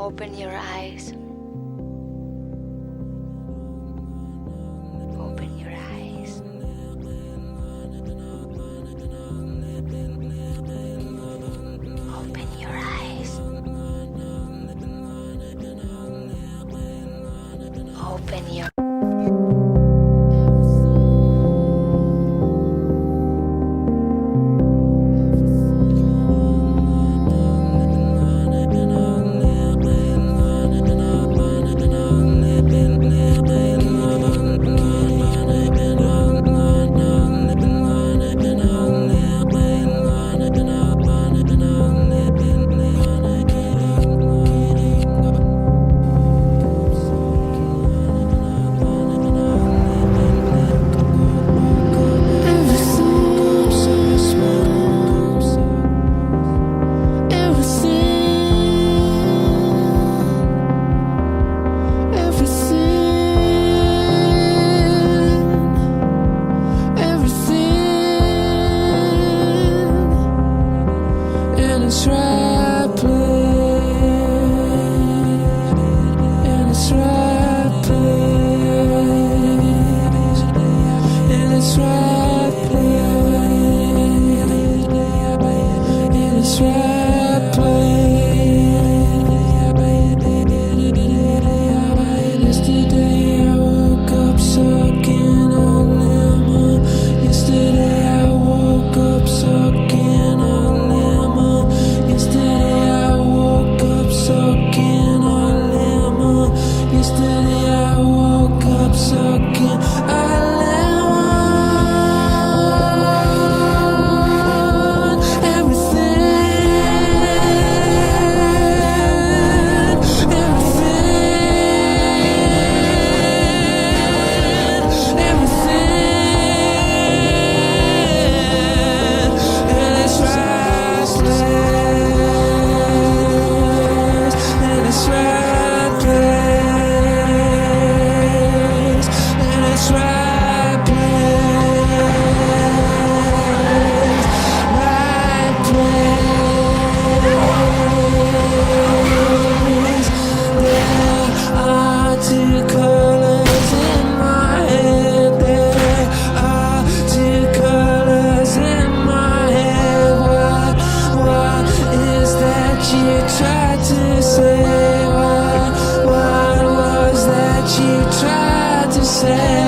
Open your eyes. Open your eyes. Open your eyes. Open your its right place, in its right place, in its right place, in its right place. Yesterday I woke up sucking on lemon. Yesterday I woke up sucking on lemon. Yesterday I woke up sucking on lemon. Yesterday I woke up sucking on lemon. Tried to say what was that you tried to say?